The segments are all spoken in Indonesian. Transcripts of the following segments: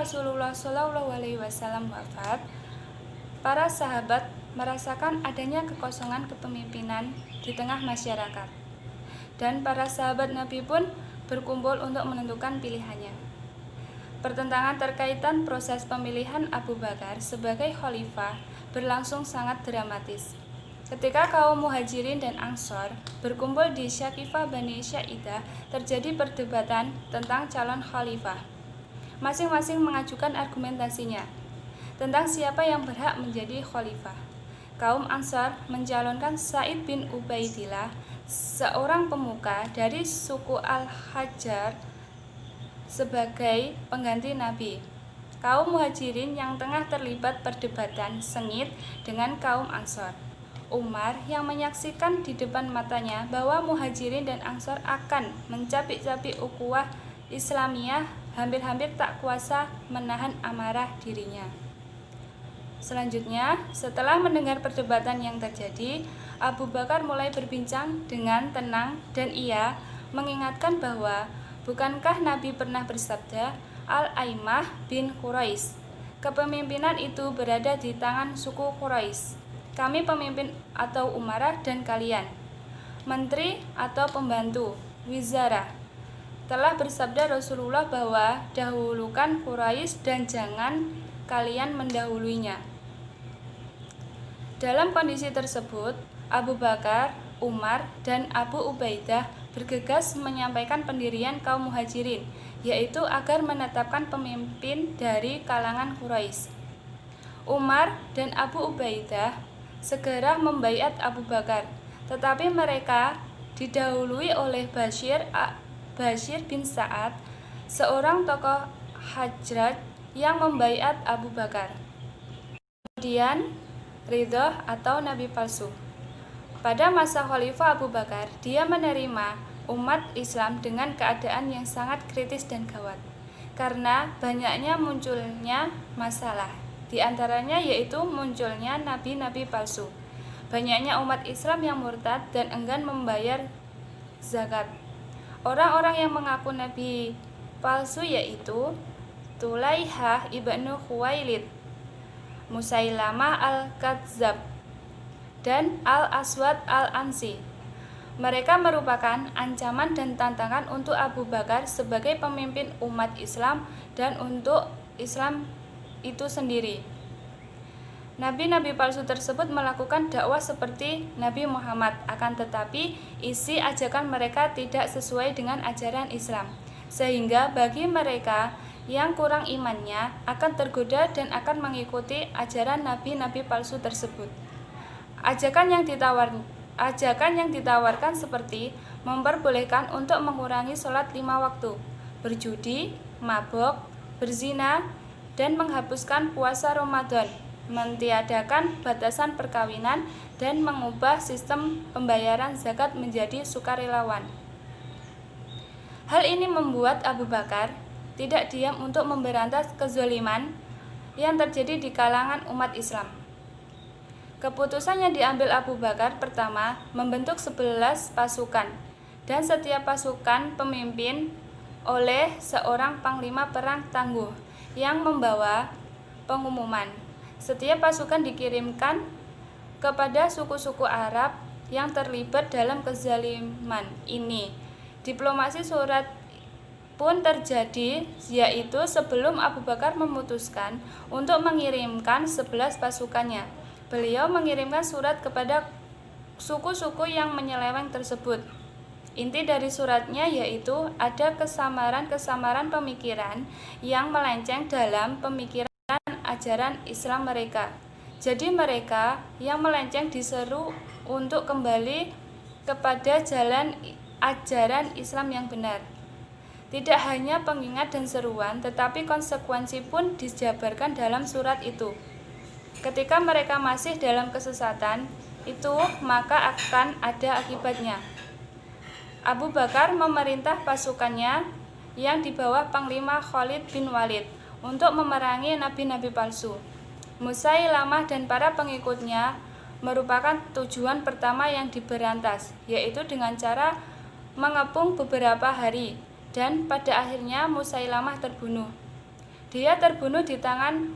Rasulullah SAW wafat, para sahabat merasakan adanya kekosongan kepemimpinan di tengah masyarakat. Dan para sahabat Nabi pun berkumpul untuk menentukan pilihannya. Pertentangan terkaitan proses pemilihan Abu Bakar sebagai khalifah berlangsung sangat dramatis. Ketika kaum Muhajirin dan Ansor berkumpul di Syaqifah Bani Sya'idah, terjadi perdebatan tentang calon khalifah. Masing-masing mengajukan argumentasinya tentang siapa yang berhak menjadi khalifah. Kaum Ansor mencalonkan Sa'id bin Ubaidillah, seorang pemuka dari suku Al-Hajjar, sebagai pengganti Nabi. Kaum Muhajirin yang tengah terlibat perdebatan sengit dengan kaum Ansor. Umar yang menyaksikan di depan matanya bahwa Muhajirin dan Ansor akan mencapik-capik ukhuwah Islamiyah, hampir-hampir tak kuasa menahan amarah dirinya. Selanjutnya, setelah mendengar perdebatan yang terjadi, Abu Bakar mulai berbincang dengan tenang dan ia mengingatkan bahwa bukankah Nabi pernah bersabda, Al-Aimah bin Quraisy, kepemimpinan itu berada di tangan suku Quraisy. Kami pemimpin atau umarah dan kalian, menteri atau pembantu, wizarah. Telah bersabda Rasulullah bahwa dahulukan Quraisy dan jangan kalian mendahuluinya. Dalam kondisi tersebut, Abu Bakar, Umar, dan Abu Ubaidah bergegas menyampaikan pendirian kaum Muhajirin, yaitu agar menetapkan pemimpin dari kalangan Quraisy. Umar dan Abu Ubaidah segera membaiat Abu Bakar, tetapi mereka didahului oleh Bashir bin Sa'ad, seorang tokoh Hajraj yang membaiat Abu Bakar. Kemudian, Ridho atau Nabi palsu. Pada masa Khalifah Abu Bakar, dia menerima umat Islam dengan keadaan yang sangat kritis dan gawat, karena banyaknya munculnya masalah. Di antaranya yaitu munculnya nabi-nabi palsu, banyaknya umat Islam yang murtad dan enggan membayar zakat. Orang-orang yang mengaku nabi palsu yaitu Tulaihah ibnu Khuwailid, Musailamah al-Kadzab, dan Al-Aswad al-Ansi. Mereka merupakan ancaman dan tantangan untuk Abu Bakar sebagai pemimpin umat Islam dan untuk Islam itu sendiri. Nabi-nabi palsu tersebut melakukan dakwah seperti Nabi Muhammad, akan tetapi isi ajakan mereka tidak sesuai dengan ajaran Islam, sehingga bagi mereka yang kurang imannya akan tergoda dan akan mengikuti ajaran nabi-nabi palsu tersebut. Ajakan yang ditawarkan seperti memperbolehkan untuk mengurangi sholat 5 waktu, berjudi, mabok, berzina, dan menghapuskan puasa Ramadan, mentiadakan batasan perkawinan, dan mengubah sistem pembayaran zakat menjadi sukarelawan. Hal ini membuat Abu Bakar tidak diam untuk memberantas kezaliman yang terjadi di kalangan umat Islam. Keputusan yang diambil Abu Bakar pertama membentuk 11 pasukan, dan setiap pasukan pemimpin oleh seorang panglima perang tangguh yang membawa pengumuman. Setiap pasukan dikirimkan kepada suku-suku Arab yang terlibat dalam kezaliman ini. Diplomasi surat pun terjadi, yaitu sebelum Abu Bakar memutuskan untuk mengirimkan 11 pasukannya. Beliau mengirimkan surat kepada suku-suku yang menyeleweng tersebut. Inti dari suratnya yaitu ada kesamaran-kesamaran pemikiran yang melenceng dalam pemikiran ajaran Islam mereka. Jadi mereka yang melenceng diseru untuk kembali kepada jalan ajaran Islam yang benar. Tidak hanya pengingat dan seruan, tetapi konsekuensi pun dijabarkan dalam surat itu. Ketika mereka masih dalam kesesatan itu, maka akan ada akibatnya. Abu Bakar memerintah pasukannya yang di bawah Panglima Khalid bin Walid untuk memerangi nabi-nabi palsu. Musailamah dan para pengikutnya merupakan tujuan pertama yang diberantas, yaitu dengan cara mengepung beberapa hari, dan pada akhirnya Musailamah terbunuh. Dia terbunuh di tangan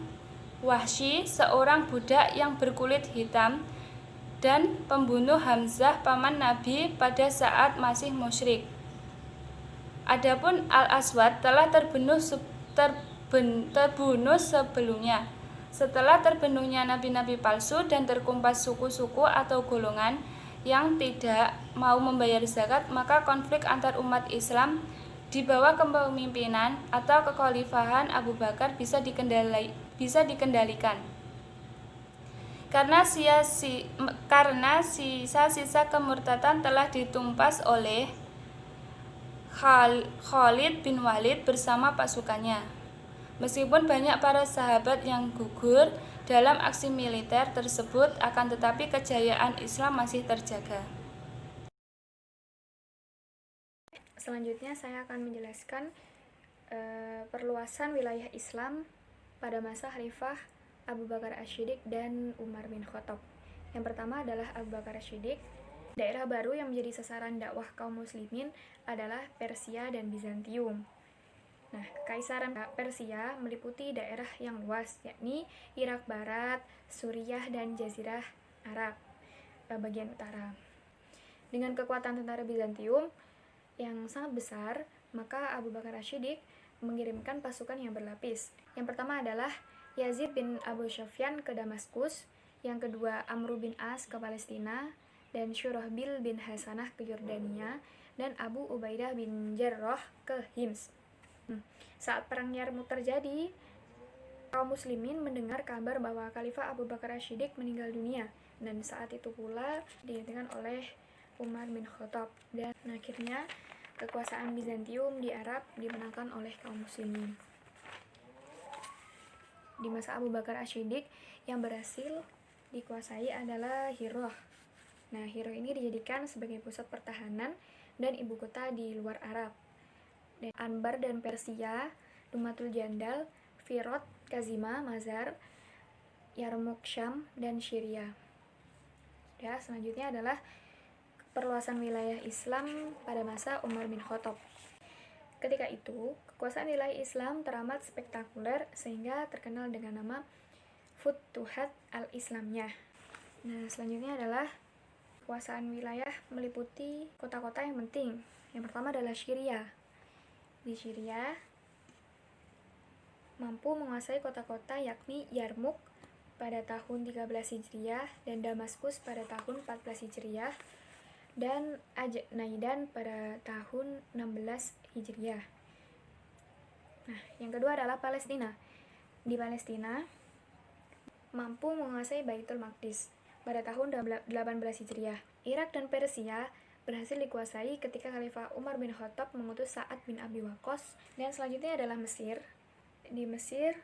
Wahsy, seorang budak yang berkulit hitam dan pembunuh Hamzah paman Nabi pada saat masih musyrik. Adapun Al-Aswad telah terbunuh sebelumnya. Setelah terbunuhnya nabi-nabi palsu dan terkumpas suku-suku atau golongan yang tidak mau membayar zakat, maka konflik antar umat Islam di bawah kepemimpinan atau kekhalifahan Abu Bakar bisa dikendalikan. Karena sisa-sisa kemurtadan telah ditumpas oleh Khalid bin Walid bersama pasukannya. Meskipun banyak para sahabat yang gugur dalam aksi militer tersebut, akan tetapi kejayaan Islam masih terjaga. Selanjutnya saya akan menjelaskan perluasan wilayah Islam pada masa Khalifah Abu Bakar Asy-Syiddiq dan Umar bin Khattab. Yang pertama adalah Abu Bakar Asy-Syiddiq. Daerah baru yang menjadi sasaran dakwah kaum muslimin adalah Persia dan Bizantium. Nah, Kekaisaran Persia meliputi daerah yang luas, yakni Irak Barat, Suriah, dan Jazirah Arab bagian utara. Dengan kekuatan tentara Bizantium yang sangat besar, maka Abu Bakar Asy-Syiddiq mengirimkan pasukan yang berlapis. Yang pertama adalah Yazid bin Abu Sufyan ke Damaskus, yang kedua Amr bin As ke Palestina, dan Syurahbil bin Hasanah ke Yordania, dan Abu Ubaidah bin Jarrah ke Hims. Saat perang Yarmuk terjadi, kaum muslimin mendengar kabar bahwa Khalifah Abu Bakar Asy-Syiddiq meninggal dunia, dan saat itu pula digantikan oleh Umar bin Khattab, dan akhirnya kekuasaan Bizantium di Arab dimenangkan oleh kaum muslimin. Di masa Abu Bakar Asy-Syiddiq yang berhasil dikuasai adalah Hirah. Nah, Hirah ini dijadikan sebagai pusat pertahanan dan ibu kota di luar Arab. Dan Anbar dan Persia, Dumatul Jandal, Firot, Kazima, Mazar, Yarmuk, Syam, dan Syria. Ya, selanjutnya adalah perluasan wilayah Islam pada masa Umar bin Khattab. Ketika itu, kekuasaan wilayah Islam teramat spektakuler sehingga terkenal dengan nama Futuhat al-Islamiyah. Nah, selanjutnya adalah kekuasaan wilayah meliputi kota-kota yang penting. Yang pertama adalah Syria. Di Syria mampu menguasai kota-kota yakni Yarmuk pada tahun 13 Hijriah dan Damaskus pada tahun 14 Hijriah dan Ajnaidan pada tahun 16 Hijriah. Nah, yang kedua adalah Palestina. Di Palestina mampu menguasai Baitul Maqdis pada tahun 18 Hijriah. Irak dan Persia berhasil dikuasai ketika Khalifah Umar bin Khattab mengutus Sa'ad bin Abi Waqqas. Dan selanjutnya adalah Mesir. Di Mesir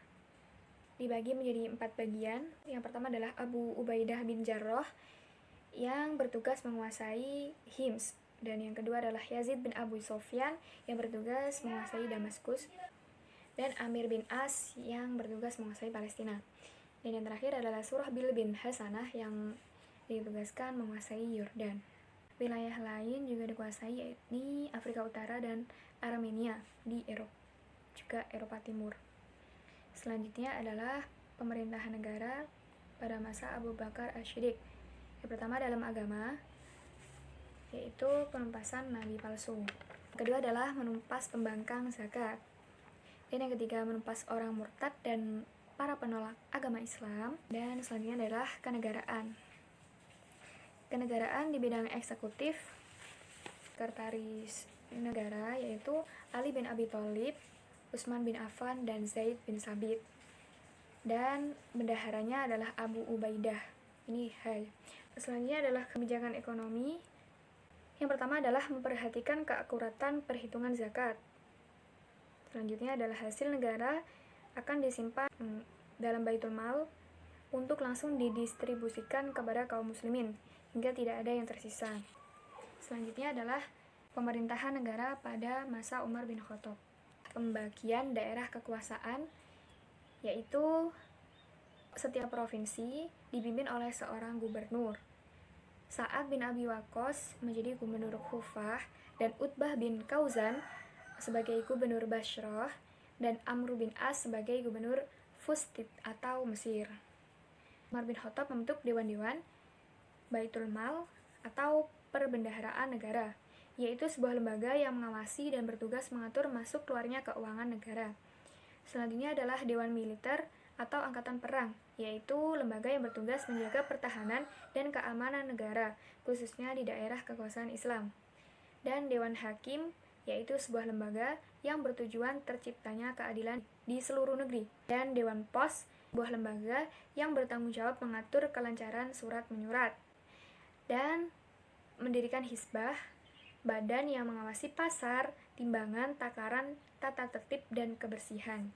dibagi menjadi 4 bagian. Yang pertama adalah Abu Ubaidah bin Jarrah yang bertugas menguasai Hims, dan yang kedua adalah Yazid bin Abu Sufyan yang bertugas menguasai Damaskus, dan Amir bin As yang bertugas menguasai Palestina. Dan yang terakhir adalah Surahbil bin Hasanah yang ditugaskan menguasai Yordan. Wilayah lain juga dikuasai yakni Afrika Utara dan Armenia di Eropa, juga Eropa Timur. Selanjutnya adalah pemerintahan negara pada masa Abu Bakar Asy-Syiddiq. Yang pertama dalam agama, yaitu penumpasan nabi palsu. Yang kedua adalah menumpas pembangkang zakat. Dan yang ketiga menumpas orang murtad dan para penolak agama Islam. Dan selanjutnya adalah kenegaraan. Kenegaraan di bidang eksekutif, sekretaris negara yaitu Ali bin Abi Thalib, Utsman bin Affan, dan Zaid bin Sabit. Dan bendaharanya adalah Abu Ubaidah. Ini hal. Selanjutnya adalah kebijakan ekonomi. Yang pertama adalah memperhatikan keakuratan perhitungan zakat. Selanjutnya adalah hasil negara akan disimpan dalam Baitul Mal untuk langsung didistribusikan kepada kaum muslimin hingga tidak ada yang tersisa. Selanjutnya adalah pemerintahan negara pada masa Umar bin Khattab. Pembagian daerah kekuasaan, yaitu setiap provinsi dipimpin oleh seorang gubernur. Sa'ad bin Abi Waqqas menjadi gubernur Kufah dan Utbah bin Kauzan sebagai gubernur Bashrah, dan Amr bin As sebagai gubernur Fustit atau Mesir. Umar bin Khattab membentuk dewan-dewan Baitul Mal atau Perbendaharaan Negara, yaitu sebuah lembaga yang mengawasi dan bertugas mengatur masuk keluarnya keuangan negara. Selanjutnya adalah Dewan Militer atau Angkatan Perang, yaitu lembaga yang bertugas menjaga pertahanan dan keamanan negara, khususnya di daerah kekuasaan Islam. Dan Dewan Hakim, yaitu sebuah lembaga yang bertujuan terciptanya keadilan di seluruh negeri. Dan Dewan Pos, sebuah lembaga yang bertanggung jawab mengatur kelancaran surat menyurat. Dan mendirikan Hizbah, badan yang mengawasi pasar, timbangan, takaran, tata tertib, dan kebersihan.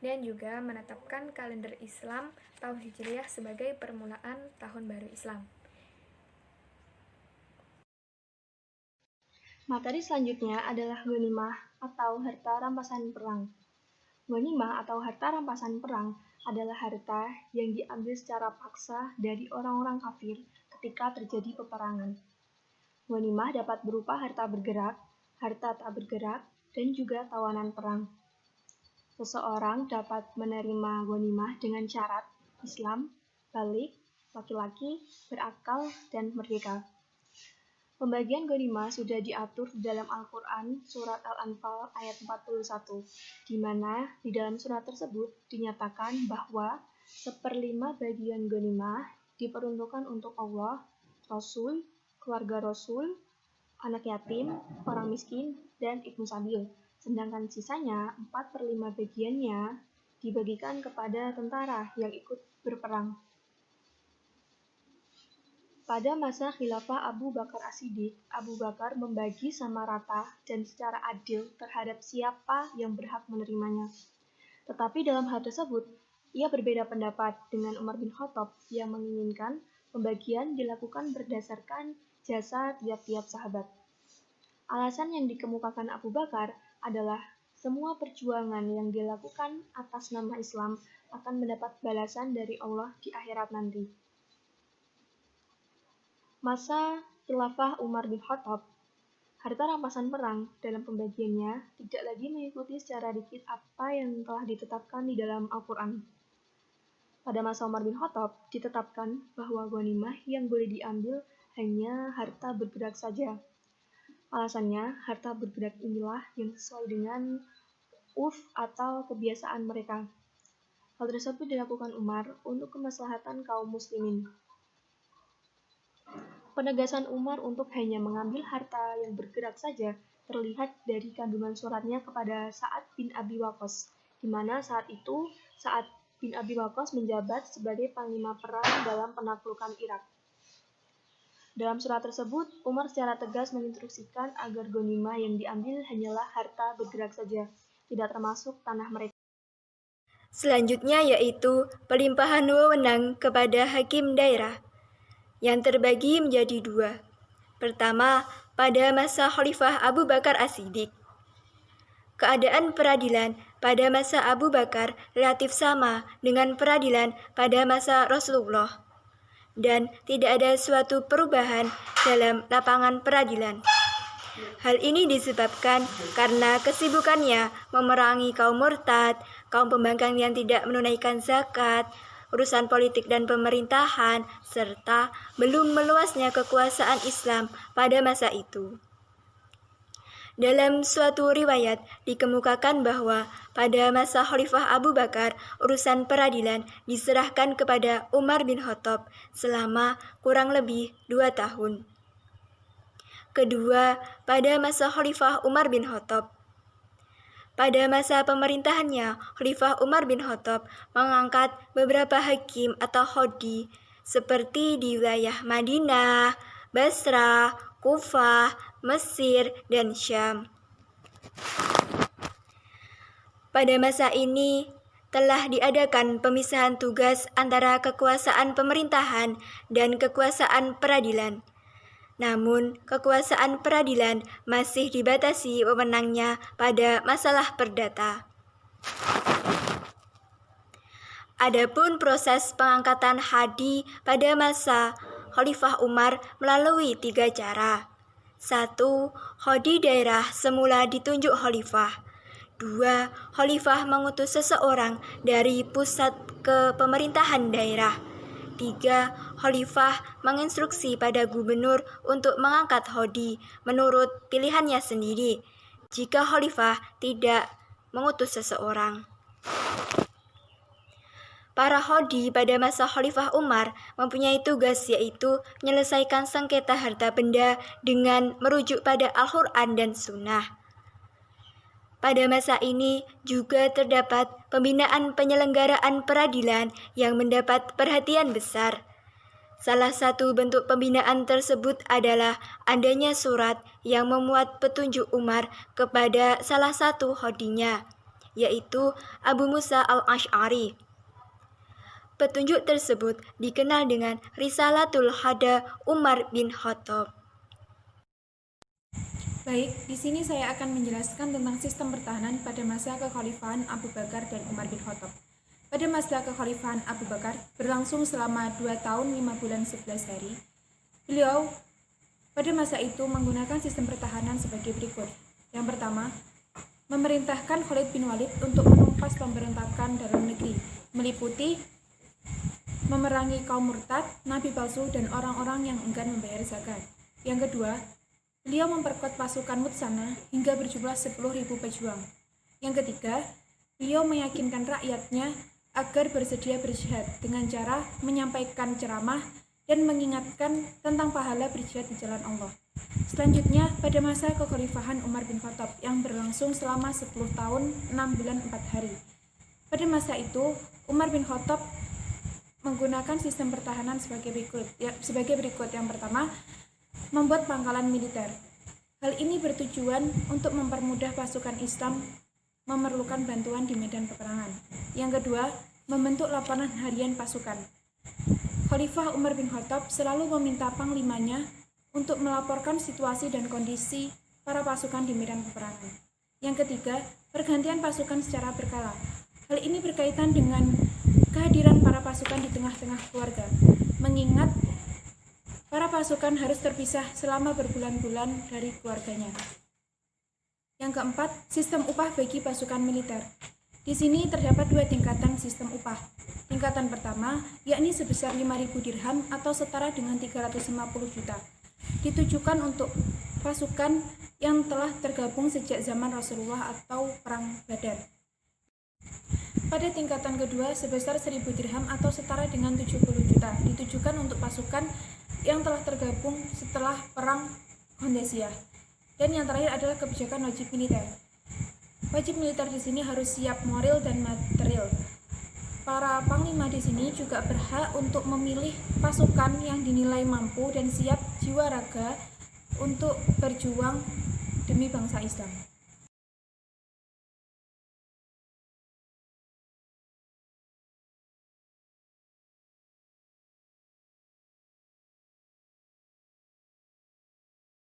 Dan juga menetapkan kalender Islam tahun Hijriah sebagai permulaan tahun baru Islam. Materi selanjutnya adalah ghanimah atau harta rampasan perang. Ghanimah atau harta rampasan perang adalah harta yang diambil secara paksa dari orang-orang kafir ketika terjadi peperangan. Ghanimah dapat berupa harta bergerak, harta tak bergerak, dan juga tawanan perang. Seseorang dapat menerima ghanimah dengan syarat Islam, balik, laki-laki, berakal, dan merdeka. Pembagian ghanimah sudah diatur di dalam Al-Quran Surat Al-Anfal ayat 41, di mana di dalam surat tersebut dinyatakan bahwa 1/5 bagian ghanimah diperuntukkan untuk Allah, Rasul, keluarga Rasul, anak yatim, orang miskin, dan ibnu sabil. Sedangkan sisanya 4/5 bagiannya dibagikan kepada tentara yang ikut berperang. Pada masa khilafah Abu Bakar As-Siddiq, Abu Bakar membagi sama rata dan secara adil terhadap siapa yang berhak menerimanya. Tetapi dalam hal tersebut, ia berbeda pendapat dengan Umar bin Khattab yang menginginkan pembagian dilakukan berdasarkan jasa tiap-tiap sahabat. Alasan yang dikemukakan Abu Bakar adalah semua perjuangan yang dilakukan atas nama Islam akan mendapat balasan dari Allah di akhirat nanti. Masa khilafah Umar bin Khattab, harta rampasan perang dalam pembagiannya tidak lagi mengikuti secara dikit apa yang telah ditetapkan di dalam Al-Quran. Pada masa Umar bin Khattab ditetapkan bahwa ghanimah yang boleh diambil hanya harta bergerak saja. Alasannya, harta bergerak inilah yang sesuai dengan urf atau kebiasaan mereka. Hal tersebut dilakukan Umar untuk kemaslahatan kaum muslimin. Penegasan Umar untuk hanya mengambil harta yang bergerak saja terlihat dari kandungan suratnya kepada Sa'ad bin Abi Waqqas, di mana saat itu Sa'ad bin Abi Waqqas menjabat sebagai panglima perang dalam penaklukan Irak. Dalam surat tersebut, Umar secara tegas menginstruksikan agar ghanimah yang diambil hanyalah harta bergerak saja, tidak termasuk tanah mereka. Selanjutnya yaitu pelimpahan wewenang kepada hakim daerah, yang terbagi menjadi 2. Pertama, pada masa Khalifah Abu Bakar As-Siddiq. Keadaan peradilan pada masa Abu Bakar relatif sama dengan peradilan pada masa Rasulullah, dan tidak ada suatu perubahan dalam lapangan peradilan. Hal ini disebabkan karena kesibukannya memerangi kaum murtad, kaum pembangkang yang tidak menunaikan zakat, urusan politik dan pemerintahan, serta belum meluasnya kekuasaan Islam pada masa itu. Dalam suatu riwayat dikemukakan bahwa pada masa Khalifah Abu Bakar, urusan peradilan diserahkan kepada Umar bin Khattab selama kurang lebih 2 tahun. Kedua, pada masa Khalifah Umar bin Khattab. Pada masa pemerintahannya, Khalifah Umar bin Khattab mengangkat beberapa hakim atau qadhi seperti di wilayah Madinah, Basrah, Kufah, Mesir, dan Syam. Pada masa ini telah diadakan pemisahan tugas antara kekuasaan pemerintahan dan kekuasaan peradilan. Namun, kekuasaan peradilan masih dibatasi wewenangnya pada masalah perdata. Adapun proses pengangkatan hadi pada masa Khalifah Umar melalui 3 cara. 1. Qadhi daerah semula ditunjuk khalifah. 2. Khalifah mengutus seseorang dari pusat ke pemerintahan daerah. 3. Khalifah menginstruksi pada gubernur untuk mengangkat khodi menurut pilihannya sendiri, jika khalifah tidak mengutus seseorang. Para khodi pada masa Khalifah Umar mempunyai tugas yaitu menyelesaikan sengketa harta benda dengan merujuk pada Al-Quran dan Sunnah. Pada masa ini juga terdapat pembinaan penyelenggaraan peradilan yang mendapat perhatian besar. Salah satu bentuk pembinaan tersebut adalah adanya surat yang memuat petunjuk Umar kepada salah satu khodinya, yaitu Abu Musa al-Asy'ari. Petunjuk tersebut dikenal dengan Risalatul Hada Umar bin Khattab. Baik, di sini saya akan menjelaskan tentang sistem pertahanan pada masa kekhalifahan Abu Bakar dan Umar bin Khattab. Pada masa kekhalifahan Abu Bakar berlangsung selama 2 tahun 5 bulan 11 hari. Beliau pada masa itu menggunakan sistem pertahanan sebagai berikut. Yang pertama, memerintahkan Khalid bin Walid untuk menumpas pemberontakan dalam negeri, meliputi memerangi kaum murtad, nabi palsu, dan orang-orang yang enggan membayar zakat. Yang kedua, beliau memperkuat pasukan Mutsana hingga berjumlah 10.000 pejuang. Yang ketiga, beliau meyakinkan rakyatnya agar bersedia berjihad dengan cara menyampaikan ceramah dan mengingatkan tentang pahala berjihad di jalan Allah. Selanjutnya, pada masa kekhalifahan Umar bin Khattab yang berlangsung selama 10 tahun 6 bulan 4 hari. Pada masa itu, Umar bin Khattab menggunakan sistem pertahanan sebagai berikut. Yang pertama, membuat pangkalan militer. Hal ini bertujuan untuk mempermudah pasukan Islam memerlukan bantuan di medan peperangan. Yang kedua, membentuk laporan harian pasukan. Khalifah Umar bin Khattab selalu meminta panglimanya untuk melaporkan situasi dan kondisi para pasukan di medan peperangan. Yang ketiga, pergantian pasukan secara berkala. Hal ini berkaitan dengan kehadiran para pasukan di tengah-tengah keluarga, mengingat para pasukan harus terpisah selama berbulan-bulan dari keluarganya. Yang keempat, sistem upah bagi pasukan militer. Di sini terdapat 2 tingkatan sistem upah. Tingkatan pertama, yakni sebesar 5.000 dirham atau setara dengan 350 juta. Ditujukan untuk pasukan yang telah tergabung sejak zaman Rasulullah atau Perang Badar. Pada tingkatan kedua, sebesar 1.000 dirham atau setara dengan 70 juta. Ditujukan untuk pasukan yang telah tergabung setelah Perang Khandasiyah. Dan yang terakhir adalah kebijakan wajib militer. Wajib militer di sini harus siap moral dan material. Para panglima di sini juga berhak untuk memilih pasukan yang dinilai mampu dan siap jiwa raga untuk berjuang demi bangsa Islam.